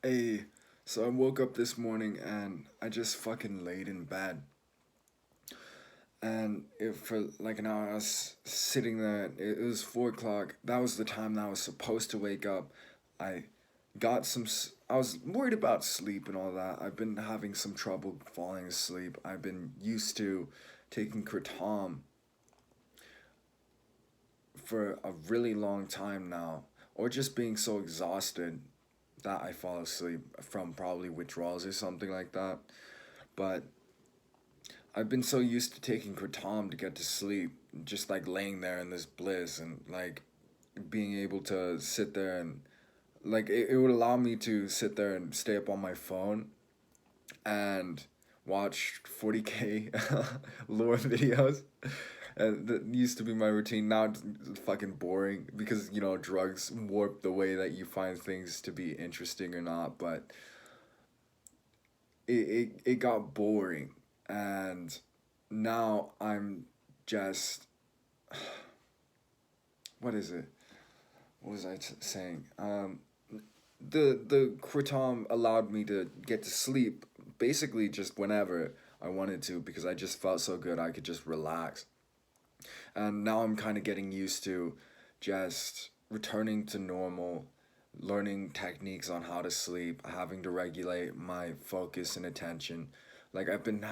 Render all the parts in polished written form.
Hey, so I woke up this morning and I just fucking laid in bed. And for like an hour, I was sitting there. It was 4 o'clock. That was the time that I was supposed to wake up. I got some. I was worried about sleep and all that. I've been having some trouble falling asleep. I've been used to taking kratom for a really long time now, or just being so exhausted that I fall asleep from probably withdrawals or something like that. But I've been so used to taking kratom to get to sleep, just like laying there in this bliss and like being able to sit there and like it would allow me to sit there and stay up on my phone and watch 40K lore videos. And that used to be my routine. Now it's fucking boring because, drugs warp the way that you find things to be interesting or not. But it got boring. And now I'm just. What is it? What was I saying? The kratom allowed me to get to sleep basically just whenever I wanted to because I just felt so good I could just relax. And now I'm kind of getting used to just returning to normal, learning techniques on how to sleep, having to regulate my focus and attention. Like I've been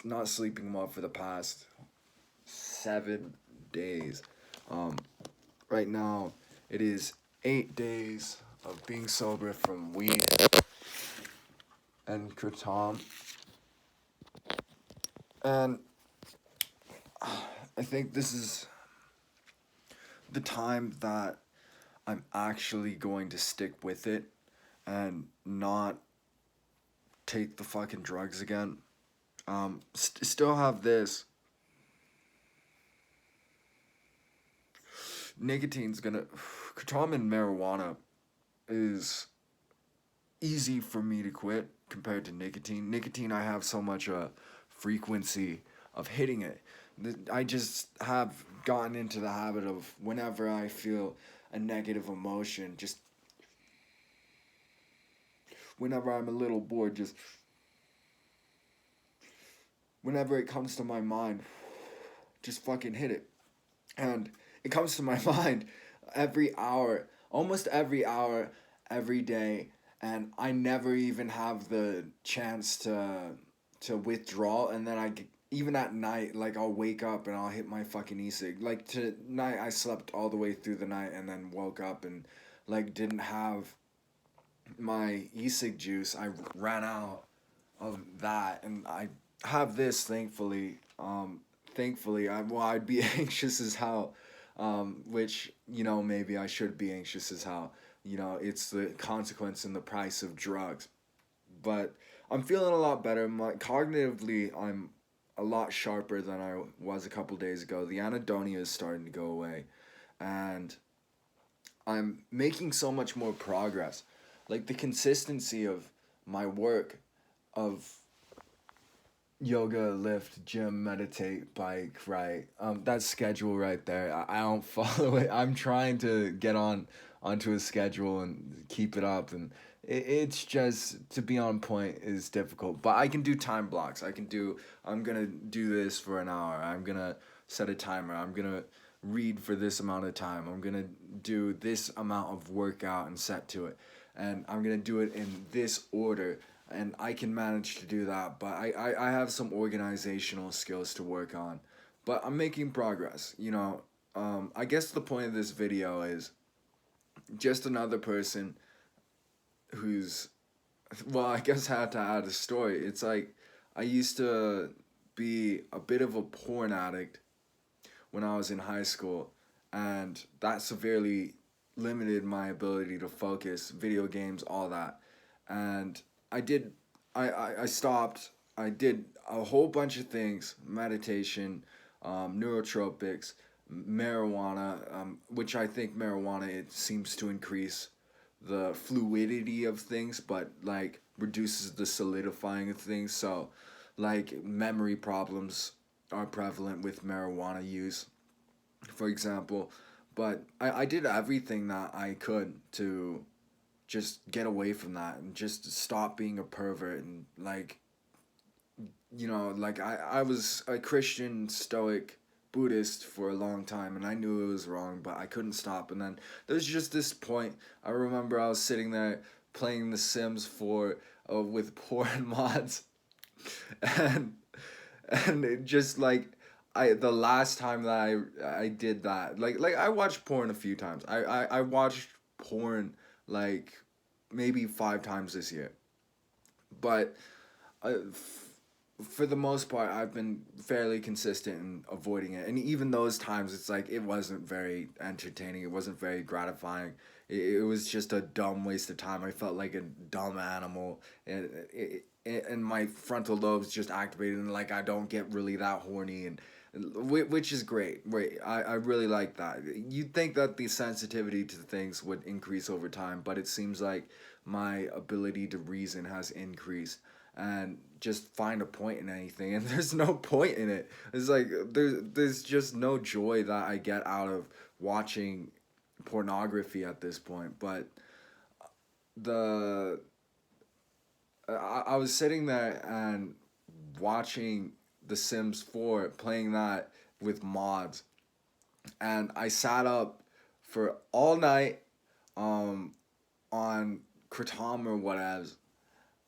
not sleeping well for the past 7 days. Um, right now, it is 8 days of being sober from weed and kratom, and I think this is the time that I'm actually going to stick with it and not take the fucking drugs again. Still have this. Nicotine's gonna. Kratom and marijuana is easy for me to quit compared to nicotine. Nicotine, I have so much frequency of hitting it. I just have gotten into the habit of whenever I feel a negative emotion, just whenever I'm a little bored, just whenever it comes to my mind, just fucking hit it. And it comes to my mind every hour, almost every hour, every day, and I never even have the chance to withdraw. And then even at night, like I'll wake up and I'll hit my fucking e-cig. Like tonight, I slept all the way through the night and then woke up and like didn't have my e-cig juice. I ran out of that, and I have this thankfully. Thankfully, I'd be anxious as hell, which maybe I should be anxious as hell. It's the consequence and the price of drugs. But I'm feeling a lot better. Cognitively, I'm a lot sharper than I was a couple days ago. The anhedonia is starting to go away, and I'm making so much more progress. Like the consistency of my work, of yoga, lift, gym, meditate, bike, right? That schedule right there. I don't follow it. I'm trying to get onto a schedule and keep it up, and it's just to be on point is difficult. But I can do time blocks. I'm gonna do this for an hour. I'm gonna set a timer. I'm gonna read for this amount of time. I'm gonna do this amount of workout and set to it, and I'm gonna do it in this order, and I can manage to do that. But I have some organizational skills to work on. But I'm making progress. I guess the point of this video is just another person who's, well, I guess I had to add a story. It's like I used to be a bit of a porn addict when I was in high school, and that severely limited my ability to focus, video games, all that. And I did, I stopped. I did a whole bunch of things: meditation, neurotropics, marijuana, which I think marijuana, it seems to increase the fluidity of things, but like reduces the solidifying of things. So, like memory problems are prevalent with marijuana use, for example. But I did everything that I could to just get away from that and just stop being a pervert. And like, like I was a Christian stoic Buddhist for a long time, and I knew it was wrong, but I couldn't stop. And then there's just this point. I remember I was sitting there playing The Sims 4 with porn mods, and it just like the last time that I did that, like I watched porn a few times. I watched porn like maybe 5 times this year, but for the most part, I've been fairly consistent in avoiding it. And even those times, it's like it wasn't very entertaining. It wasn't very gratifying. It was just a dumb waste of time. I felt like a dumb animal, and my frontal lobes just activated, and like I don't get really that horny, and which is great. Wait, I really like that. You'd think that the sensitivity to things would increase over time, but it seems like my ability to reason has increased and just find a point in anything, and there's no point in it. It's like there's just no joy that I get out of watching pornography at this point. But the I was sitting there and watching The Sims 4, playing that with mods, and I sat up for all night on Kratom or whatever,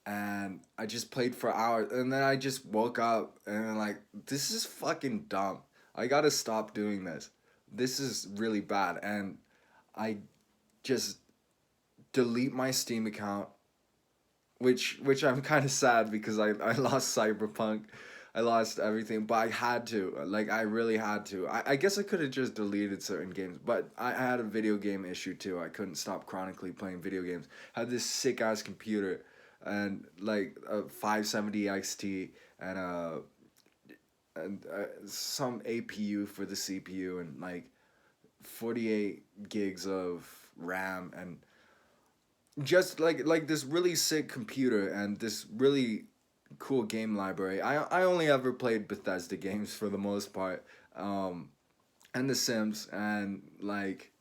and I just played for hours, and then I just woke up and like, this is fucking dumb. I gotta stop doing this. This is really bad, and I just delete my Steam account, which I'm kind of sad because I lost Cyberpunk, I lost everything, but I had to, like I really had to. I guess I could have just deleted certain games, but I had a video game issue too. I couldn't stop chronically playing video games. I had this sick ass computer and like a 570 XT and some APU for the CPU and like 48 gigs of RAM and just like this really sick computer and this really cool game library. I only ever played Bethesda games for the most part, and The Sims and like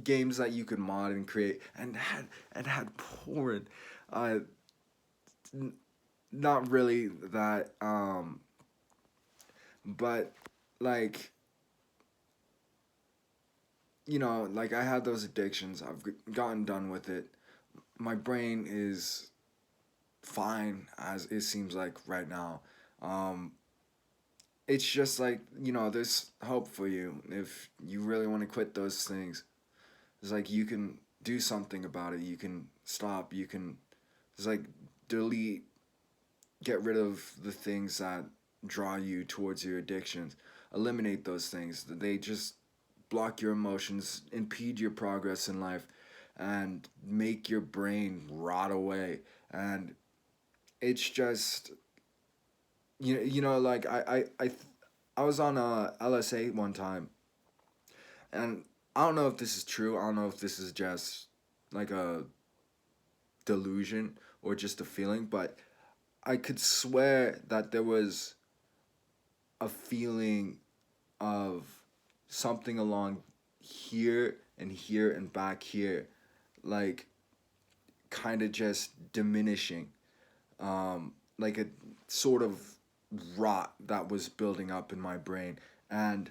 games that you could mod and create and had porn. Uh, Not really that, but like like I had those addictions. I've gotten done with it. My brain is fine as it seems like right now. Um, it's just like there's hope for you if you really want to quit those things. It's like you can do something about it. You can stop. You can. It's like delete, get rid of the things that draw you towards your addictions. Eliminate those things. They just block your emotions, impede your progress in life, and make your brain rot away. And it's just like I was on a LSA one time, and I don't know if this is true. I don't know if this is just like a delusion or just a feeling, but I could swear that there was a feeling of something along here and here and back here, like kind of just diminishing, like a sort of rot that was building up in my brain. And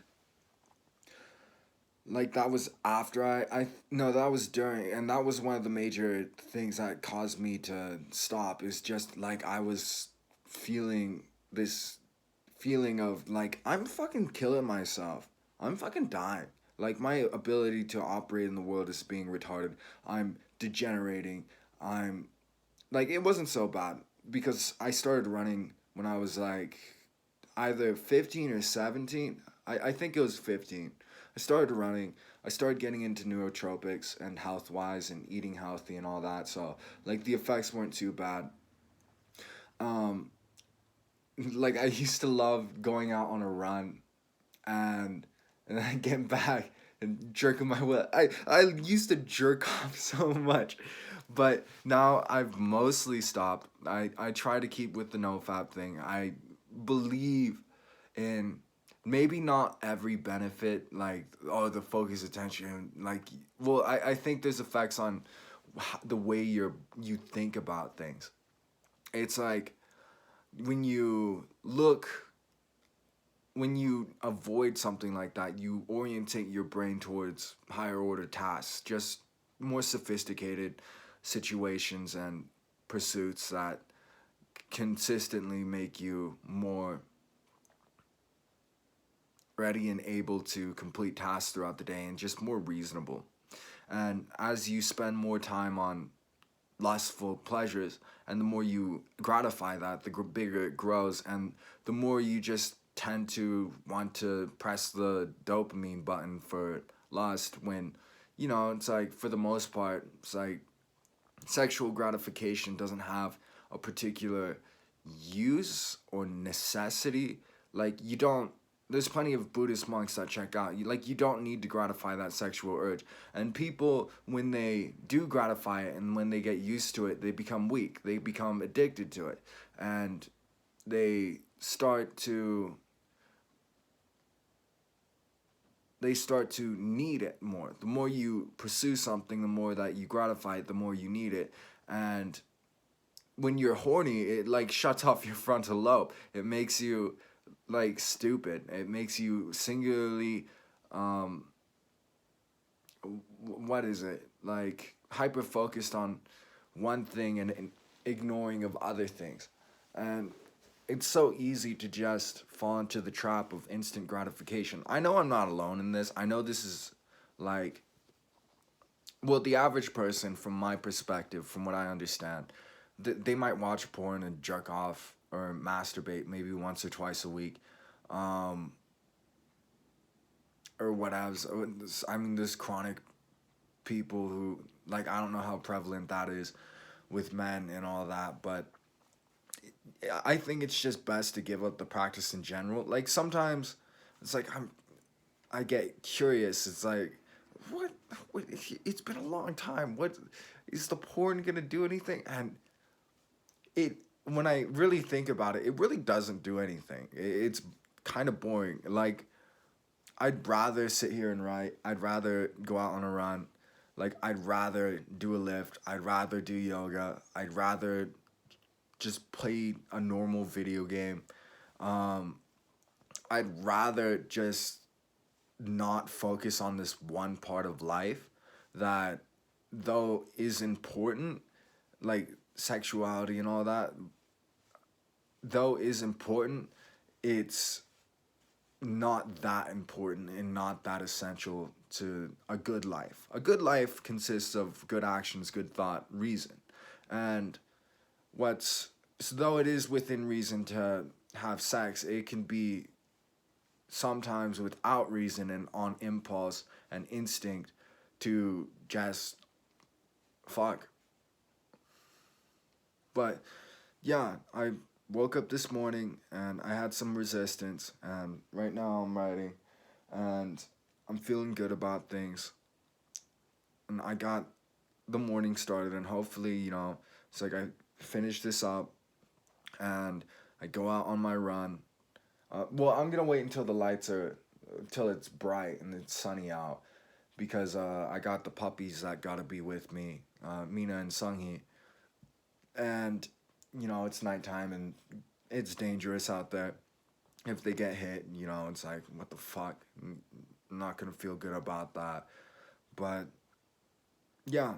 like that was after I no, that was during, and that was one of the major things that caused me to stop. Is just like I was feeling this feeling of like I'm fucking killing myself. I'm fucking dying. Like my ability to operate in the world is being retarded. I'm degenerating. I'm like, it wasn't so bad because I started running when I was like either 15 or 17. I think it was 15. I started running. I started getting into neurotropics and health wise and eating healthy and all that. So like the effects weren't too bad. Um, like I used to love going out on a run and then getting back and jerking my wheel. I used to jerk off so much, but now I've mostly stopped. I try to keep with the no-fap thing. I believe in maybe not every benefit, like, oh, the focus attention, like, well, I think there's effects on the way you think about things. It's like when you look when you avoid something like that, you orientate your brain towards higher order tasks, just more sophisticated situations and pursuits that consistently make you more ready and able to complete tasks throughout the day and just more reasonable. And as you spend more time on lustful pleasures, and the more you gratify that, the bigger it grows, and the more you just tend to want to press the dopamine button for lust. When, it's like, for the most part, it's like sexual gratification doesn't have a particular use or necessity. Like, you don't, there's plenty of Buddhist monks that check out. You don't need to gratify that sexual urge. And people, when they do gratify it and when they get used to it, they become weak. They become addicted to it. And they start to need it more. The more you pursue something, the more that you gratify it, the more you need it. And when you're horny, it like shuts off your frontal lobe. It makes you like stupid. It makes you singularly what is it? Like hyper focused on one thing and ignoring of other things. And it's so easy to just fall into the trap of instant gratification. I know I'm not alone in this. I know this is like, well, the average person, from my perspective, from what I understand, they might watch porn and jerk off or masturbate maybe once or twice a week, or whatever. I mean, there's chronic people who, like, I don't know how prevalent that is with men and all that, but I think it's just best to give up the practice in general. Like, sometimes it's like I get curious. It's like, what? It's been a long time. What is the porn gonna do anything? And it when I really think about it, it really doesn't do anything. It's kind of boring. Like, I'd rather sit here and write. I'd rather go out on a run. Like, I'd rather do a lift. I'd rather do yoga. I'd rather just play a normal video game. I'd rather just not focus on this one part of life that, though is important, like sexuality and all that, though is important, it's not that important and not that essential to a good life. A good life consists of good actions, good thought, reason. And so though it is within reason to have sex, it can be sometimes without reason and on impulse and instinct to just fuck. But yeah, I woke up this morning and I had some resistance, and right now I'm writing and I'm feeling good about things. And I got the morning started, and hopefully, it's like I finish this up and I go out on my run. Well, I'm gonna wait until it's bright and it's sunny out, because I got the puppies that gotta be with me, Mina and Sunghi, and it's nighttime and it's dangerous out there. If they get hit, it's like, what the fuck? I'm not gonna feel good about that. But yeah,